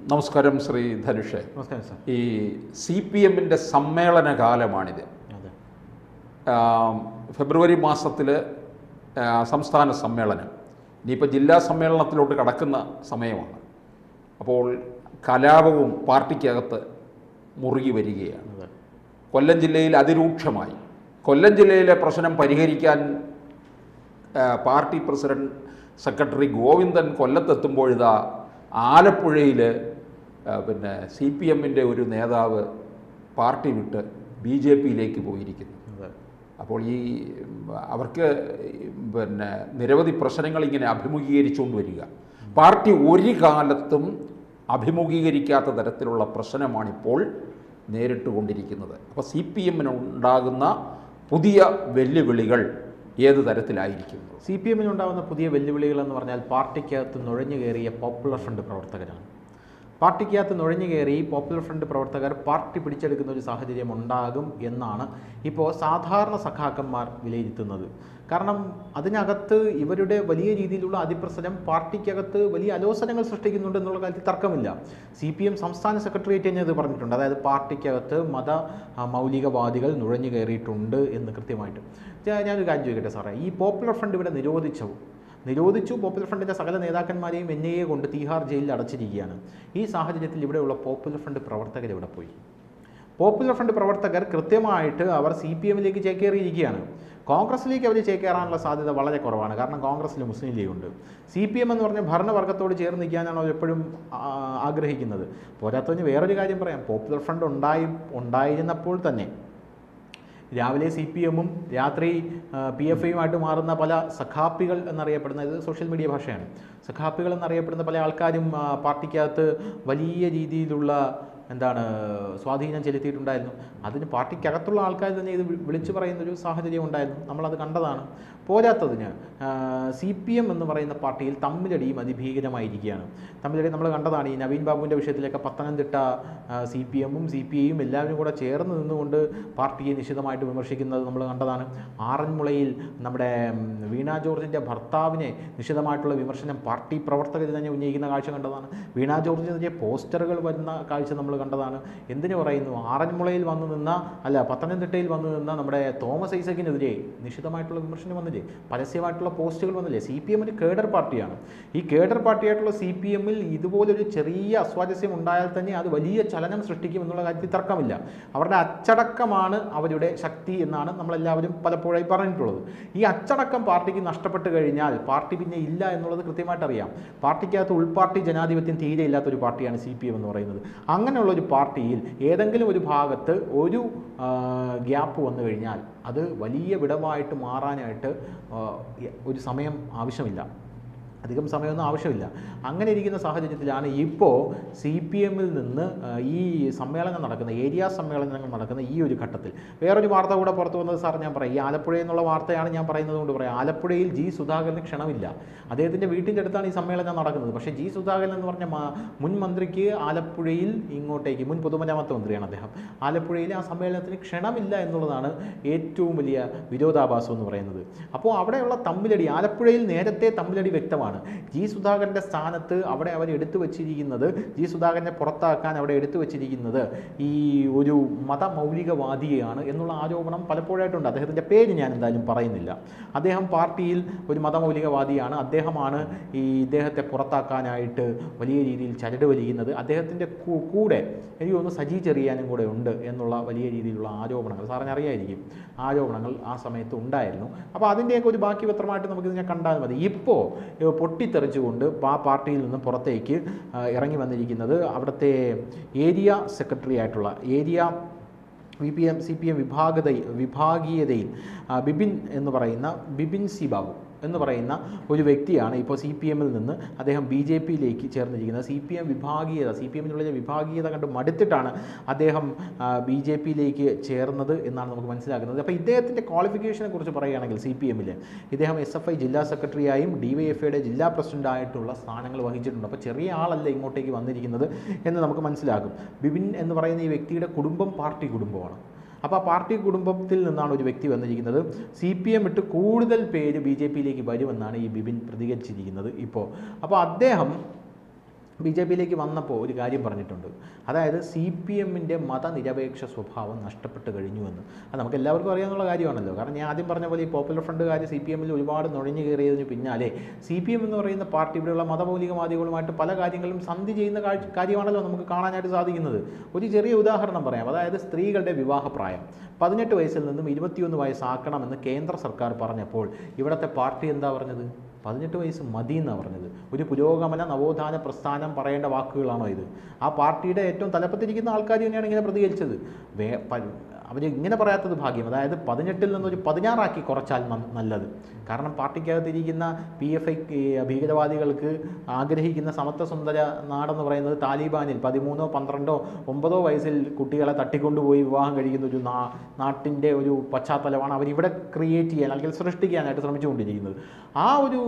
നമസ്കാരം ശ്രീ ധനുഷ്. നമസ്കാരം സർ. ഈ CPM-ൻ്റെ സമ്മേളന കാലമാണിത്. അതെ. ഫെബ്രുവരി മാസത്തിൽ സംസ്ഥാന സമ്മേളനം, ഇനിയിപ്പോൾ ജില്ലാ സമ്മേളനത്തിലോട്ട് കടക്കുന്ന സമയമാണ്. അപ്പോൾ കലാപവും പാർട്ടിക്കകത്ത് മുറുകി വരികയാണ്. കൊല്ലം ജില്ലയിൽ അതിരൂക്ഷമായി. കൊല്ലം ജില്ലയിലെ പ്രശ്നം പരിഹരിക്കാൻ പാർട്ടി പ്രസിഡന്റ് സെക്രട്ടറി ഗോവിന്ദൻ കൊല്ലത്തെത്തുമ്പോഴിതാ ആലപ്പുഴയിൽ CPM-ൻ്റെ ഒരു നേതാവ് പാർട്ടി വിട്ട് BJP-യിലേക്ക് പോയിരിക്കുന്നു. അപ്പോൾ അവർക്ക് നിരവധി പ്രശ്നങ്ങൾ ഇങ്ങനെ അഭിമുഖീകരിച്ചുകൊണ്ട് വരിക. പാർട്ടി ഒരു കാലത്തും അഭിമുഖീകരിക്കാത്ത തരത്തിലുള്ള പ്രശ്നമാണിപ്പോൾ നേരിട്ടുകൊണ്ടിരിക്കുന്നത്. അപ്പോൾ CPM-നുണ്ടാകുന്ന പുതിയ വെല്ലുവിളികൾ ഏത് തരത്തിലായിരിക്കും? CPM-നുണ്ടാകുന്ന പുതിയ വെല്ലുവിളികൾ എന്ന് പറഞ്ഞാൽ പാർട്ടിക്കകത്ത് നുഴഞ്ഞു കയറിയ പോപ്പുലർ ഫ്രണ്ട് പ്രവർത്തകരാണ്. പാർട്ടിക്കകത്ത് നുഴഞ്ഞു കയറി പോപ്പുലർ ഫ്രണ്ട് പ്രവർത്തകർ പാർട്ടി പിടിച്ചെടുക്കുന്ന ഒരു സാഹചര്യം ഉണ്ടാകും എന്നാണ് ഇപ്പോൾ സാധാരണ സഖാക്കന്മാർ വിലയിരുത്തുന്നത്. കാരണം അതിനകത്ത് ഇവരുടെ വലിയ രീതിയിലുള്ള അതിപ്രസരം പാർട്ടിക്കകത്ത് വലിയ അലോസരങ്ങൾ സൃഷ്ടിക്കുന്നുണ്ട് എന്നുള്ള കാര്യത്തിൽ തർക്കമില്ല. CPM സംസ്ഥാന സെക്രട്ടേറിയറ്റ് തന്നെ ഇത് പറഞ്ഞിട്ടുണ്ട്. അതായത് പാർട്ടിക്കകത്ത് മൗലികവാദികൾ നുഴഞ്ഞു കയറിയിട്ടുണ്ട് എന്ന് കൃത്യമായിട്ട്. ഞാനൊരു കാര്യം ചോദിക്കട്ടെ സാറേ, ഈ പോപ്പുലർ ഫ്രണ്ട് ഇവിടെ നിരോധിച്ചു. പോപ്പുലർ ഫ്രണ്ടിൻ്റെ സകല നേതാക്കന്മാരെയും NIA കൊണ്ട് തീഹാർ ജയിലിൽ അടച്ചിരിക്കുകയാണ്. ഈ സാഹചര്യത്തിൽ ഇവിടെയുള്ള പോപ്പുലർ ഫ്രണ്ട് പ്രവർത്തകർ ഇവിടെ പോയി. പോപ്പുലർ ഫ്രണ്ട് പ്രവർത്തകർ കൃത്യമായിട്ട് അവർ CPM-ലേക്ക് ചേക്കേറിയിരിക്കുകയാണ്. കോൺഗ്രസിലേക്ക് അവർ ചേക്കേറാനുള്ള സാധ്യത വളരെ കുറവാണ്. കാരണം കോൺഗ്രസ്സിൽ മുസ്ലിം ലീഗ് ഉണ്ട്. CPM എന്ന് പറഞ്ഞ ഭരണവർഗത്തോട് ചേർന്ന് നിൽക്കാനാണ് അവർ എപ്പോഴും ആഗ്രഹിക്കുന്നത്. പോരാത്തതിന് വേറൊരു കാര്യം പറയാം. പോപ്പുലർ ഫ്രണ്ട് ഉണ്ടായിരുന്നപ്പോൾ തന്നെ രാവിലെ CPM-ഉം രാത്രി PFI-യുമായിട്ട് മാറുന്ന പല സഖാപ്പികൾ എന്നറിയപ്പെടുന്ന, ഇത് സോഷ്യൽ മീഡിയ ഭാഷയാണ്, സഖാപ്പികൾ എന്നറിയപ്പെടുന്ന പല ആൾക്കാരും പാർട്ടിക്കകത്ത് വലിയ രീതിയിലുള്ള സ്വാധീനം ചെലുത്തിയിട്ടുണ്ടായിരുന്നു. അതിന് പാർട്ടിക്കകത്തുള്ള ആൾക്കാർ തന്നെ ഇത് വിളിച്ചു പറയുന്നൊരു സാഹചര്യം ഉണ്ടായിരുന്നു. നമ്മളത് കണ്ടതാണ്. പോരാത്തതിന് CPM എന്ന് പറയുന്ന പാർട്ടിയിൽ തമ്മിലടിയും അതിഭീകരമായിരിക്കുകയാണ്. തമ്മിലടി നമ്മൾ കണ്ടതാണ്. ഈ നവീൻ ബാബുവിൻ്റെ വിഷയത്തിലൊക്കെ പത്തനംതിട്ട CPM-ഉം CPI-യും എല്ലാവരും കൂടെ ചേർന്ന് നിന്നുകൊണ്ട് പാർട്ടിയെ നിശിതമായിട്ട് വിമർശിക്കുന്നത് നമ്മൾ കണ്ടതാണ്. ആറന്മുളയിൽ നമ്മുടെ വീണ ജോർജിൻ്റെ ഭർത്താവിനെ നിശിതമായിട്ടുള്ള വിമർശനം പാർട്ടി പ്രവർത്തകർ തന്നെ ഉന്നയിക്കുന്ന കാഴ്ച കണ്ടതാണ്. വീണ ജോർജിനെതിരെ പോസ്റ്ററുകൾ വരുന്ന കാഴ്ച നമ്മൾ കണ്ടതാണ്. എന്തിനു പറയുന്നു? ആറന്മുളയിൽ വന്നു നിന്ന പത്തനംതിട്ടയിൽ വന്നു നിന്ന നമ്മുടെ തോമസ് ഐസക്കിനെതിരെ നിശിതമായിട്ടുള്ള വിമർശനം വന്നില്ലേ? പരസ്യമായിട്ടുള്ള പോസ്റ്റുകൾ വന്നില്ലേ? CPM ഒരു കേഡർ പാർട്ടിയാണ്. ഈ കേഡർ പാർട്ടിയായിട്ടുള്ള CPM-ൽ ഇതുപോലൊരു ചെറിയ അസ്വാരസ്യം ഉണ്ടായാൽ തന്നെ അത് വലിയ ചലനം സൃഷ്ടിക്കും എന്നുള്ള കാര്യത്തിൽ തർക്കമില്ല. അവരുടെ അച്ചടക്കമാണ് അവരുടെ ശക്തി എന്നാണ് നമ്മളെല്ലാവരും പലപ്പോഴായി പറഞ്ഞിട്ടുള്ളത്. ഈ അച്ചടക്കം പാർട്ടിക്ക് നഷ്ടപ്പെട്ട് കഴിഞ്ഞാൽ പാർട്ടി പിന്നെ ഇല്ല എന്നുള്ളത് കൃത്യമായിട്ട് അറിയാം. പാർട്ടിക്കകത്ത് ഉൾപാർട്ടി ജനാധിപത്യം തീരെ ഇല്ലാത്തൊരു പാർട്ടിയാണ് CPM എന്ന് പറയുന്നത്. അങ്ങനെയുള്ളൊരു പാർട്ടിയിൽ ഏതെങ്കിലും ഒരു ഭാഗത്ത് ഒരു ഗ്യാപ്പ് വന്നു കഴിഞ്ഞാൽ അത് വലിയ വിടവായിട്ട് മാറാനായിട്ട് ഒരു സമയം ആവശ്യമില്ല, അധികം സമയമൊന്നും ആവശ്യമില്ല. അങ്ങനെ ഇരിക്കുന്ന സാഹചര്യത്തിലാണ് ഇപ്പോൾ CPM-ൽ നിന്ന് ഈ സമ്മേളനം നടക്കുന്ന, ഏരിയ സമ്മേളനങ്ങൾ നടക്കുന്ന ഈ ഒരു ഘട്ടത്തിൽ വേറൊരു വാർത്ത കൂടെ പുറത്തു വന്നത് സാർ ഞാൻ പറയാം. ഈ ആലപ്പുഴ എന്നുള്ള വാർത്തയാണ് ഞാൻ പറയുന്നത് കൊണ്ട് പറയാം. ആലപ്പുഴയിൽ G. സുധാകരന് ക്ഷണമില്ല. അദ്ദേഹത്തിൻ്റെ വീട്ടിൻ്റെ അടുത്താണ് ഈ സമ്മേളനം നടക്കുന്നത്. പക്ഷേ G. സുധാകരൻ എന്ന് പറഞ്ഞ മുൻ മന്ത്രിക്ക് ആലപ്പുഴയിൽ ഇങ്ങോട്ടേക്ക്, മുൻ പൊതുമരാമത്ത് മന്ത്രിയാണ് അദ്ദേഹം, ആലപ്പുഴയിൽ ആ സമ്മേളനത്തിന് ക്ഷണമില്ല എന്നുള്ളതാണ് ഏറ്റവും വലിയ വിരോധാഭാസം എന്ന് പറയുന്നത്. അപ്പോൾ അവിടെയുള്ള തമ്മിലടി, ആലപ്പുഴയിൽ നേരത്തെ തമ്മിലടി വ്യക്തമാണ്. G. സുധാകരൻ്റെ സ്ഥാനത്ത് അവിടെ അവർ എടുത്തു വച്ചിരിക്കുന്നത്, G. സുധാകരനെ പുറത്താക്കാൻ അവിടെ എടുത്തു വച്ചിരിക്കുന്നത് ഈ ഒരു മതമൗലികവാദിയാണ് എന്നുള്ള ആരോപണം പലപ്പോഴായിട്ടുണ്ട്. അദ്ദേഹത്തിൻ്റെ പേര് ഞാൻ എന്തായാലും പറയുന്നില്ല. അദ്ദേഹം പാർട്ടിയിൽ ഒരു മതമൗലികവാദിയാണ്. അദ്ദേഹമാണ് ഇദ്ദേഹത്തെ പുറത്താക്കാനായിട്ട് വലിയ രീതിയിൽ ചരട് വലിയുന്നത്. അദ്ദേഹത്തിൻ്റെ കൂടെ എനിക്ക് തോന്നുന്നു സജി ചെറിയാനും കൂടെ ഉണ്ട് എന്നുള്ള വലിയ രീതിയിലുള്ള ആരോപണങ്ങൾ സാറിന് അറിയായിരിക്കും. ആരോപണങ്ങൾ ആ സമയത്ത് ഉണ്ടായിരുന്നു. അപ്പോൾ അതിൻ്റെയൊക്കെ ഒരു ബാക്കി പത്രമായിട്ട് നമുക്കിതിനെ കണ്ടാൽ മതി. ഇപ്പോൾ പൊട്ടിത്തെറിച്ചുകൊണ്ട് ആ പാർട്ടിയിൽ നിന്ന് പുറത്തേക്ക് ഇറങ്ങി വന്നിരിക്കുന്നത് അവിടുത്തെ ഏരിയ സെക്രട്ടറി ആയിട്ടുള്ള, ഏരിയ CPM വിഭാഗീയതയിൽ ബിപിൻ സി ബാബു എന്ന് പറയുന്ന ഒരു വ്യക്തിയാണ് ഇപ്പോൾ CPM-ൽ നിന്ന് അദ്ദേഹം BJP-യിലേക്ക് ചേർന്നിരിക്കുന്നത്. CPM-നുള്ള വിഭാഗീയത കണ്ട് മടുത്തിട്ടാണ് അദ്ദേഹം BJP-യിലേക്ക് ചേർന്നത് എന്നാണ് നമുക്ക് മനസ്സിലാക്കുന്നത്. അപ്പോൾ ഇദ്ദേഹത്തിൻ്റെ ക്വാളിഫിക്കേഷനെ കുറിച്ച് പറയുകയാണെങ്കിൽ CPM-ൽ ഇദ്ദേഹം SFI ജില്ലാ സെക്രട്ടറിയായും DYFIയുടെ ജില്ലാ പ്രസിഡൻ്റായിട്ടുള്ള സ്ഥാനങ്ങൾ വഹിച്ചിട്ടുണ്ട്. അപ്പോൾ ചെറിയ ആളല്ല ഇങ്ങോട്ടേക്ക് വന്നിരിക്കുന്നത് എന്ന് നമുക്ക് മനസ്സിലാകും. ബിപിൻ എന്ന് പറയുന്ന ഈ വ്യക്തിയുടെ കുടുംബം പാർട്ടി കുടുംബമാണ്. അപ്പോൾ ആ പാർട്ടി കുടുംബത്തിൽ നിന്നാണ് ഒരു വ്യക്തി വന്നിരിക്കുന്നത്. CPM വിട്ട് കൂടുതൽ പേര് BJP-യിലേക്ക് വരുമെന്നാണ് ഈ ബിപിൻ പ്രതികരിച്ചിരിക്കുന്നത് ഇപ്പോൾ. അപ്പോൾ അദ്ദേഹം BJPയിലേക്ക് വന്നപ്പോൾ ഒരു കാര്യം പറഞ്ഞിട്ടുണ്ട്. അതായത് CPMൻ്റെ മതനിരപേക്ഷ സ്വഭാവം നഷ്ടപ്പെട്ട് കഴിഞ്ഞുവെന്ന്. അത് നമുക്ക് എല്ലാവർക്കും അറിയാവുന്ന കാര്യമാണല്ലോ. കാരണം ഞാൻ ആദ്യം പറഞ്ഞ പോലെ ഈ പോപ്പുലർ ഫ്രണ്ടുകാർ CPMൽ ഒരുപാട് നുഴഞ്ഞു കയറിയതിന് പിന്നാലെ CPM എന്ന് പറയുന്ന പാർട്ടി ഇവിടെയുള്ള മതമൗലികവാദികളുമായിട്ട് പല കാര്യങ്ങളും സന്ധി ചെയ്യുന്ന കാര്യമാണല്ലോ നമുക്ക് കാണാനായിട്ട് സാധിക്കുന്നത്. ഒരു ചെറിയ ഉദാഹരണം പറയാം. അതായത് സ്ത്രീകളുടെ വിവാഹപ്രായം 18 വയസ്സിൽ നിന്നും 21 വയസ്സാക്കണമെന്ന് കേന്ദ്ര സർക്കാർ പറഞ്ഞപ്പോൾ ഇവിടുത്തെ പാർട്ടി എന്താ പറഞ്ഞത്? 18 വയസ്സ് മതി എന്നാണ് പറഞ്ഞത്. ഒരു പുരോഗമന നവോത്ഥാന പ്രസ്ഥാനം പറയേണ്ട വാക്കുകളാണോ ഇത്? ആ പാർട്ടിയുടെ ഏറ്റവും തലപ്പത്തിരിക്കുന്ന ആൾക്കാർ തന്നെയാണ് ഇങ്ങനെ പ്രതികരിച്ചത്. അവർ ഇങ്ങനെ പറയാത്തത് ഭാഗ്യം. അതായത് 18-ൽ നിന്നൊരു 16 ആക്കി കുറച്ചാൽ നല്ലത്. കാരണം പാർട്ടിക്കകത്തിരിക്കുന്ന PFI ഭീകരവാദികൾക്ക് ആഗ്രഹിക്കുന്ന സമത്വസുന്ദര നാടെന്ന് പറയുന്നത് താലിബാനിൽ 13, 12, 9 വയസ്സിൽ കുട്ടികളെ തട്ടിക്കൊണ്ടുപോയി വിവാഹം കഴിക്കുന്ന ഒരു നാട്ടിൻ്റെ ഒരു പശ്ചാത്തലമാണ് അവരിവിടെ ക്രിയേറ്റ് ചെയ്യാൻ അല്ലെങ്കിൽ സൃഷ്ടിക്കാനായിട്ട് ശ്രമിച്ചുകൊണ്ടിരിക്കുന്നത്. ആ ഒരു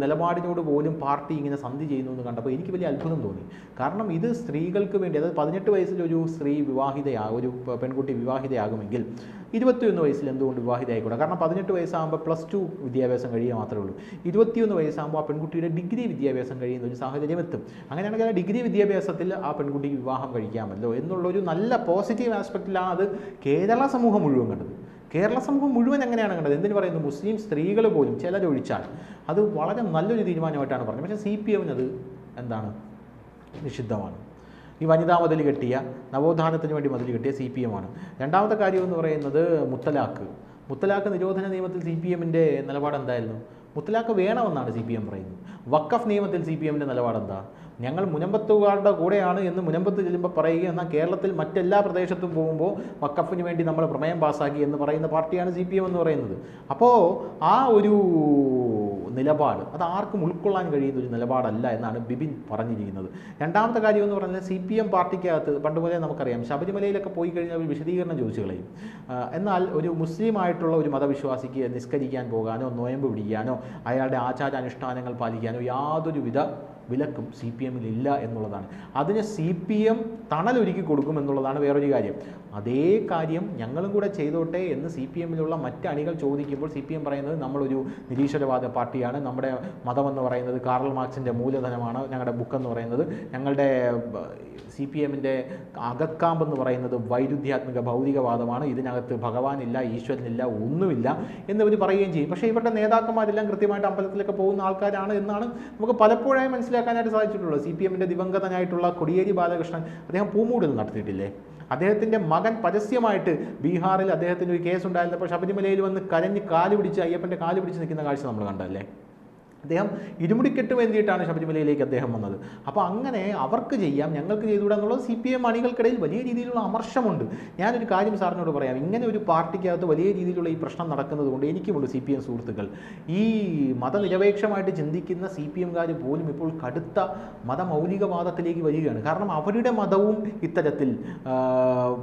നിലപാടിനോട് പോലും പാർട്ടി ഇങ്ങനെ സന്ധി ചെയ്യുന്നു എന്ന് കണ്ടപ്പോൾ എനിക്ക് വലിയ അത്ഭുതം തോന്നി. കാരണം ഇത് സ്ത്രീകൾക്ക് വേണ്ടി, അതായത് 18 വയസ്സിൽ ഒരു സ്ത്രീ ഒരു പെൺകുട്ടി വിവാഹിതയാകുമെങ്കിൽ 21 വയസ്സിൽ എന്തുകൊണ്ട് വിവാഹിതയായിക്കൂടാ? കാരണം 18 വയസ്സാകുമ്പോൾ +2 വിദ്യാഭ്യാസം കഴിയുക മാത്രമേ ഉള്ളൂ. 21 വയസ്സാകുമ്പോൾ ആ പെൺകുട്ടിയുടെ ഡിഗ്രി വിദ്യാഭ്യാസം കഴിയുന്ന ഒരു സാഹചര്യം എത്തും. അങ്ങനെയാണെങ്കിൽ ആ ഡിഗ്രി വിദ്യാഭ്യാസത്തിൽ ആ പെൺകുട്ടിക്ക് വിവാഹം കഴിക്കാമല്ലോ എന്നുള്ളൊരു നല്ല പോസിറ്റീവ് ആസ്പെക്റ്റിലാണ് അത് കേരള സമൂഹം മുഴുവൻ കണ്ടത്. കേരള സമൂഹം മുഴുവൻ എങ്ങനെയാണ് കണ്ടത്? എന്തിനു പറയുന്നു? മുസ്ലിം സ്ത്രീകൾ പോലും ചിലരൊഴിച്ചാൽ അത് വളരെ നല്ലൊരു തീരുമാനമായിട്ടാണ് പറഞ്ഞത്. പക്ഷേ CPMനത് എന്താണ്? നിഷിദ്ധമാണ്. ഈ വനിതാ മതിൽ കെട്ടിയ, നവോത്ഥാനത്തിന് വേണ്ടി മതിൽ കെട്ടിയ CPM ആണ്. രണ്ടാമത്തെ കാര്യം എന്ന് പറയുന്നത് മുത്തലാഖ് നിരോധന നിയമത്തിൽ CPMൻ്റെ നിലപാട് എന്തായിരുന്നു? മുത്തലാഖ് വേണമെന്നാണ് CPM പറയുന്നത്. വഖഫ് നിയമത്തിൽ CPMൻ്റെ നിലപാടെന്താ? ഞങ്ങൾ മുനമ്പത്തുകാരുടെ കൂടെയാണ് എന്ന് മുനമ്പത്ത് ചെല്ലുമ്പോൾ പറയുക. എന്നാൽ കേരളത്തിൽ മറ്റെല്ലാ പ്രദേശത്തും പോകുമ്പോൾ വഖഫിന് വേണ്ടി നമ്മൾ പ്രമേയം പാസ്സാക്കി എന്ന് പറയുന്ന പാർട്ടിയാണ് CPM എന്ന് പറയുന്നത്. അപ്പോൾ ആ ഒരു നിലപാട് അത് ആർക്കും ഉൾക്കൊള്ളാൻ കഴിയുന്ന ഒരു നിലപാടല്ല എന്നാണ് ബിബിൻ പറഞ്ഞിരിക്കുന്നത്. രണ്ടാമത്തെ കാര്യം എന്ന് പറഞ്ഞാൽ CPM പാർട്ടിക്കകത്ത് പണ്ടുപോലെ നമുക്കറിയാം, ശബരിമലയിലൊക്കെ പോയി കഴിഞ്ഞാൽ ഒരു വിശദീകരണം ചോദിച്ചു കളയും. എന്നാൽ ഒരു മുസ്ലിമായിട്ടുള്ള ഒരു മതവിശ്വാസിക്ക് നിസ്കരിക്കാൻ പോകാനോ നോയമ്പ് പിടിക്കാനോ അയാളുടെ ആചാരാനുഷ്ഠാനങ്ങൾ പാലിക്കാനോ യാതൊരുവിധ വിലക്കും CPMൽ ഇല്ല എന്നുള്ളതാണ്. അതിന് CPM തണലൊരുക്കി കൊടുക്കുമെന്നുള്ളതാണ് വേറൊരു കാര്യം. അതേ കാര്യം ഞങ്ങളും കൂടെ ചെയ്തോട്ടെ എന്ന് CPMലുള്ള മറ്റ് അണികൾ ചോദിക്കുമ്പോൾ CPM പറയുന്നത് നമ്മളൊരു നിരീശ്വരവാദ പാർട്ടിയാണ്, നമ്മുടെ മതമെന്ന് പറയുന്നത് കാറൽ മാർക്സിൻ്റെ മൂലധനമാണ്, ഞങ്ങളുടെ ബുക്കെന്ന് പറയുന്നത്, ഞങ്ങളുടെ CPMൻ്റെ അകക്കാമ്പെന്ന് പറയുന്നത് വൈരുദ്ധ്യാത്മിക ഭൗതികവാദമാണ്, ഇതിനകത്ത് ഭഗവാനില്ല, ഈശ്വരനില്ല, ഒന്നുമില്ല എന്നിവർ പറയുകയും ചെയ്യും. പക്ഷേ ഇവരുടെ നേതാക്കന്മാരെല്ലാം കൃത്യമായിട്ട് അമ്പലത്തിലൊക്കെ പോകുന്ന ആൾക്കാരാണ് എന്നാണ് നമുക്ക് പലപ്പോഴായി മനസ്സിലാക്കാനായിട്ട് സാധിച്ചിട്ടുള്ളത്. CPMൻ്റെ ദിവംഗതനായിട്ടുള്ള കോടിയേരി ബാലകൃഷ്ണൻ, അദ്ദേഹം പൂമൂടൽ നടത്തിയിട്ടില്ലേ? അദ്ദേഹത്തിൻ്റെ മകൻ പരസ്യമായിട്ട് ബീഹാറിൽ അദ്ദേഹത്തിന് ഒരു കേസ് ഉണ്ടായിരുന്നപ്പോൾ ശബരിമലയിൽ വന്ന് കരഞ്ഞ് അയ്യപ്പൻ്റെ കാല് പിടിച്ച് നിൽക്കുന്ന കാഴ്ച നമ്മൾ കണ്ടല്ലേ? അദ്ദേഹം ഇരുമുടിക്കെട്ട് വേണ്ടിയിട്ടാണ് ശബരിമലയിലേക്ക് അദ്ദേഹം വന്നത്. അപ്പോൾ അങ്ങനെ അവർക്ക് ചെയ്യാം, ഞങ്ങൾക്ക് ചെയ്തുകൂടാ എന്നുള്ളത് CPM അണികൾക്കിടയിൽ വലിയ രീതിയിലുള്ള അമർഷമുണ്ട്. ഞാനൊരു കാര്യം സാറിനോട് പറയാം. ഇങ്ങനെ ഒരു പാർട്ടിക്കകത്ത് വലിയ രീതിയിലുള്ള ഈ പ്രശ്നം നടക്കുന്നത് കൊണ്ട് എനിക്കുമുണ്ട് CPM സുഹൃത്തുക്കൾ. ഈ മതനിരപേക്ഷമായിട്ട് ചിന്തിക്കുന്ന CPMകാർ പോലും ഇപ്പോൾ കടുത്ത മതമൗലികവാദത്തിലേക്ക് വരികയാണ്. കാരണം അവരുടെ മതവും ഇത്തരത്തിൽ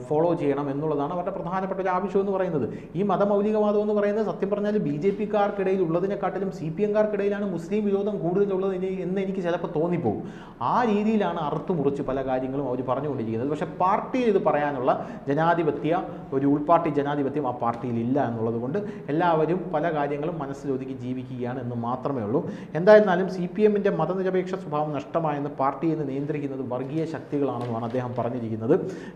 ഫോളോ ചെയ്യണം എന്നുള്ളതാണ് അവരുടെ പ്രധാനപ്പെട്ട ഒരു ആവശ്യം എന്ന് പറയുന്നത്. ഈ മതമൗലികവാദം എന്ന് പറയുന്നത് സത്യം പറഞ്ഞാൽ BJPക്കാർക്കിടയിൽ ഉള്ളതിനെക്കാട്ടിലും CPMകാർക്കിടയിലാണ് മുസ്ലിം വിരോധം കൂടുതലുള്ളത് എന്ന് എനിക്ക് ചിലപ്പോൾ തോന്നിപ്പോകും. ആ രീതിയിലാണ് അറുത്തുമുറിച്ച് പല കാര്യങ്ങളും അവർ പറഞ്ഞുകൊണ്ടിരിക്കുന്നത്. പക്ഷേ പാർട്ടിയിൽ ഇത് പറയാനുള്ള ഒരു ഉൾപാർട്ടി ജനാധിപത്യം ആ പാർട്ടിയിൽ ഇല്ല എന്നുള്ളത് കൊണ്ട് എല്ലാവരും പല കാര്യങ്ങളും മനസ്സിലൊതുക്കി ജീവിക്കുകയാണ് എന്ന് മാത്രമേ ഉള്ളൂ. എന്തായിരുന്നാലും CPMൻ്റെ മതനിരപേക്ഷ സ്വഭാവം നഷ്ടമായെന്ന് പാർട്ടിയെ നിയന്ത്രിക്കുന്നത് വർഗീയ ശക്തികളാണെന്നുമാണ് അദ്ദേഹം പറഞ്ഞിരിക്കുന്നത്.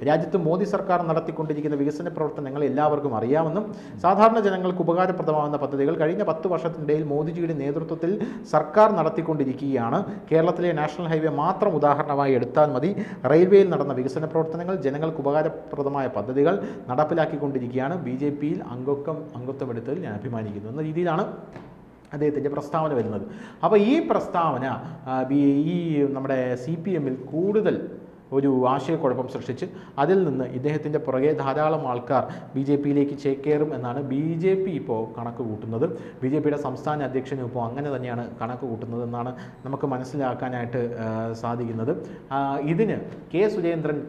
രാജ്യത്ത് മോദി സർക്കാർ നടത്തിക്കൊണ്ടിരിക്കുന്ന വികസന പ്രവർത്തനങ്ങൾ എല്ലാവർക്കും അറിയാമെന്നും സാധാരണ ജനങ്ങൾക്ക് ഉപകാരപ്രദമാകുന്ന പദ്ധതികൾ കഴിഞ്ഞ 10 വർഷത്തിനിടയിൽ മോദിജിയുടെ നേതൃത്വത്തിൽ സർക്കാർ നടത്തിക്കൊണ്ടിരിക്കുകയാണ്. കേരളത്തിലെ നാഷണൽ ഹൈവേ മാത്രം ഉദാഹരണമായി എടുത്താൽ മതി. റെയിൽവേയിൽ നടന്ന വികസന പ്രവർത്തനങ്ങൾ, ജനങ്ങൾക്ക് ഉപകാരപ്രദമായ പദ്ധതികൾ നടപ്പിലാക്കിക്കൊണ്ടിരിക്കുകയാണ്. BJPയിൽ അംഗത്വം എടുത്തതിൽ ഞാൻ അഭിമാനിക്കുന്നു എന്ന രീതിയിലാണ് അദ്ദേഹത്തിൻ്റെ പ്രസ്താവന വരുന്നത്. അപ്പോൾ ഈ പ്രസ്താവന ഈ നമ്മുടെ CPMൽ കൂടുതൽ ഒരു ആശയക്കുഴപ്പം സൃഷ്ടിച്ച് അതിൽ നിന്ന് ഇദ്ദേഹത്തിൻ്റെ പുറകെ ധാരാളം ആൾക്കാർ BJPയിലേക്ക് ചേക്കേറും എന്നാണ് BJP ഇപ്പോൾ കണക്ക് കൂട്ടുന്നത്. BJPയുടെ സംസ്ഥാന അധ്യക്ഷനും ഇപ്പോൾ അങ്ങനെ തന്നെയാണ് കണക്ക് കൂട്ടുന്നത് എന്നാണ് നമുക്ക് മനസ്സിലാക്കാനായിട്ട് സാധിക്കുന്നത്. ഇതിന് K. സുരേന്ദ്രൻ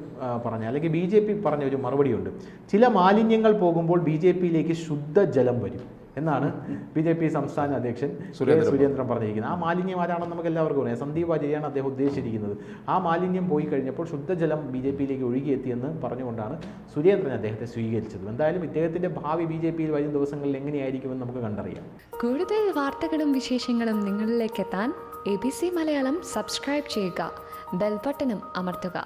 പറഞ്ഞ അല്ലെങ്കിൽ BJP പറഞ്ഞ ഒരു മറുപടിയുണ്ട്. ചില മാലിന്യങ്ങൾ പോകുമ്പോൾ BJPയിലേക്ക് ശുദ്ധജലം വരും എന്നാണ് BJP സംസ്ഥാന അധ്യക്ഷൻ സുരേന്ദ്രൻ പറഞ്ഞിരിക്കുന്നത്. ആ മാലിന്യം ആരാണെന്ന് നമുക്ക് എല്ലാവർക്കും അറിയാം. സന്ദീപ് വാര്യയാണ് അദ്ദേഹം ഉദ്ദേശിച്ചിരിക്കുന്നത്. ആ മാലിന്യം പോയി കഴിഞ്ഞപ്പോൾ ശുദ്ധജലം BJPയിലേക്ക് ഒഴുകിയെത്തിയെന്ന് പറഞ്ഞുകൊണ്ടാണ് സുരേന്ദ്രൻ അദ്ദേഹത്തെ സ്വീകരിച്ചത്. എന്തായാലും ഇദ്ദേഹത്തിൻ്റെ ഭാവി BJPയിൽ വരും ദിവസങ്ങളിൽ എങ്ങനെയായിരിക്കുമെന്ന് നമുക്ക് കണ്ടറിയാം. കൂടുതൽ വാർത്തകളും വിശേഷങ്ങളും നിങ്ങളിലേക്ക് എത്താൻ ABC മലയാളം സബ്സ്ക്രൈബ് ചെയ്യുക, ബെൽബട്ടനും അമർത്തുക.